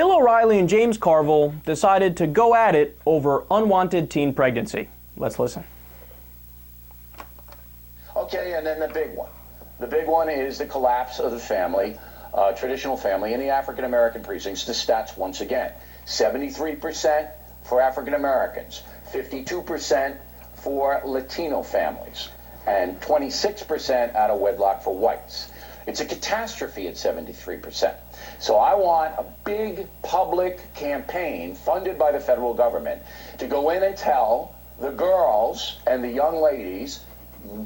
Bill O'Reilly and James Carville decided to go at it over unwanted teen pregnancy. Let's listen. Okay, and then the big one. The big one is the collapse of the family, traditional family in the African American precincts. The stats once again, 73% for African Americans, 52% for Latino families, and 26% out of wedlock for whites. It's a catastrophe at 73%. So I want a big public campaign funded by the federal government to go in and tell the girls and the young ladies,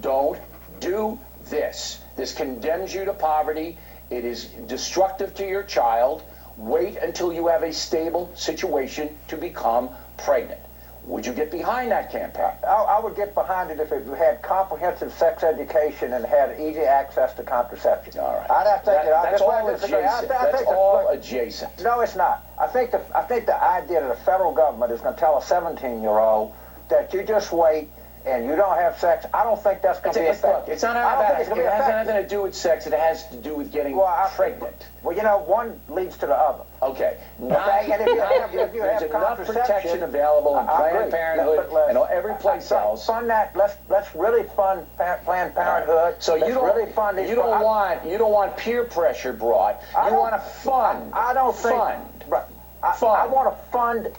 don't do this. This condemns you to poverty. It is destructive to your child. Wait until you have a stable situation to become pregnant. Would you get behind that campaign? I would get behind it if it had comprehensive sex education and had easy access to contraception. All right. That's all adjacent. That's all adjacent. No, it's not. I think the idea that the federal government is going to tell a 17-year-old that you just wait and you don't have sex, I don't think that's going to be effective. It's not about that. It has nothing to do with sex. It has to do with getting pregnant. Well, you know, one leads to the other. Okay. If you there's have enough protection available in Planned Parenthood and every place else. Fund that. Let's really fund Planned Parenthood. So you don't want peer pressure brought. You want to fund. I don't think. Fund. I want to fund.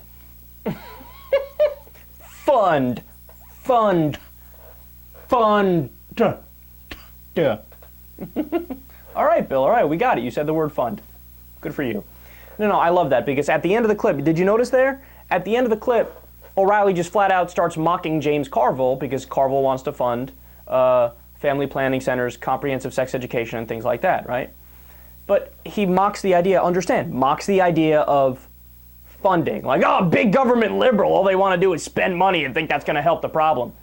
Fund. Duh. All right, Bill. All right, we got it. You said the word fund. Good for you. No, I love that because at the end of the clip, did you notice there? At the end of the clip, O'Reilly just flat out starts mocking James Carville because Carville wants to fund family planning centers, comprehensive sex education, and things like that, right? But he mocks the idea, mocks the idea of funding. Like, oh, big government liberal, all they want to do is spend money and think that's going to help the problem.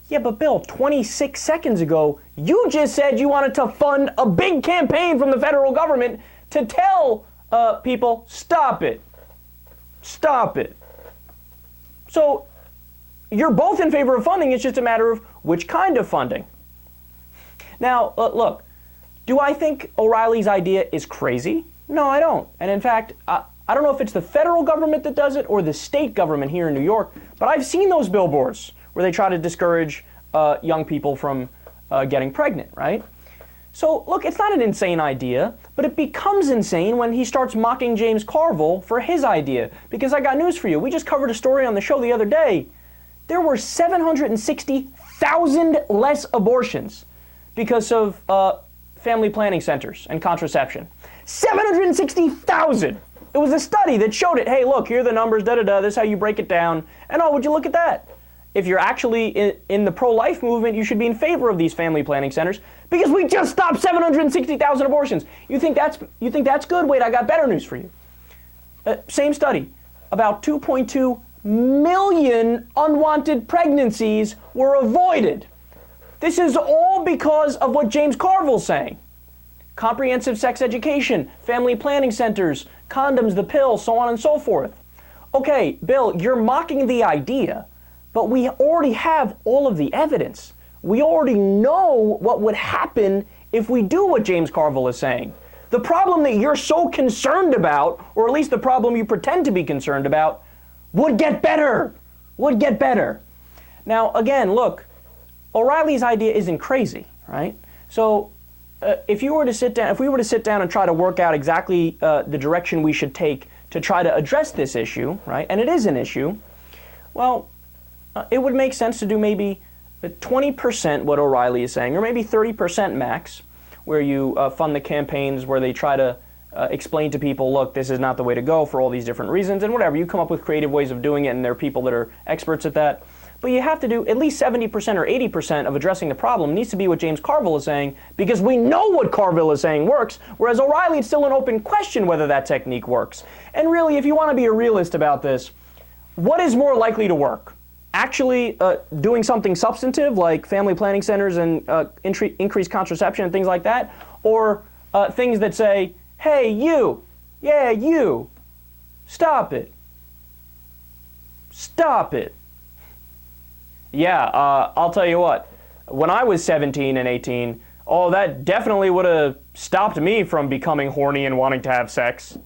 Yeah, but Bill, 26 seconds ago, you just said you wanted to fund a big campaign from the federal government to tell people, stop it. Stop it. So you're both in favor of funding, it's just a matter of which kind of funding. Now, look, do I think O'Reilly's idea is crazy? No, I don't. And in fact, I don't know if it's the federal government that does it or the state government here in New York, but I've seen those billboards where they try to discourage young people from getting pregnant, right? So, look, it's not an insane idea, but it becomes insane when he starts mocking James Carville for his idea. Because I got news for you. We just covered a story on the show the other day. There were 760,000 less abortions because of family planning centers and contraception. 760,000! It was a study that showed it. Hey, look, here are the numbers, this is how you break it down. And oh, would you look at that? If you're actually in the pro-life movement, you should be in favor of these family planning centers because we just stopped 760,000 abortions. You think that's good? Wait, I got better news for you. Same study, about 2.2 million unwanted pregnancies were avoided. This is all because of what James Carville's saying. Comprehensive sex education, family planning centers, condoms, the pill, so on and so forth. Okay, Bill, you're mocking the idea, but we already have all of the evidence. We already know what would happen if we do what James Carville is saying. The problem that you're so concerned about, or at least the problem you pretend to be concerned about, would get better. Would get better. Now, again, look, O'Reilly's idea isn't crazy, right? So if we were to sit down and try to work out exactly the direction we should take to try to address this issue, right, and it is an issue, well, it would make sense to do maybe 20% what O'Reilly is saying, or maybe 30% max, where you fund the campaigns where they try to explain to people, look, this is not the way to go for all these different reasons, and whatever. You come up with creative ways of doing it, and there are people that are experts at that. But you have to do at least 70% or 80% of addressing the problem. It needs to be what James Carville is saying, because we know what Carville is saying works, whereas O'Reilly, it's still an open question whether that technique works. And really, if you want to be a realist about this, what is more likely to work? Actually doing something substantive like family planning centers and increased contraception and things like that, or things that say, hey, you, yeah, you, stop it. Stop it. Yeah, I'll tell you what, when I was 17 and 18, oh, that definitely would have stopped me from becoming horny and wanting to have sex.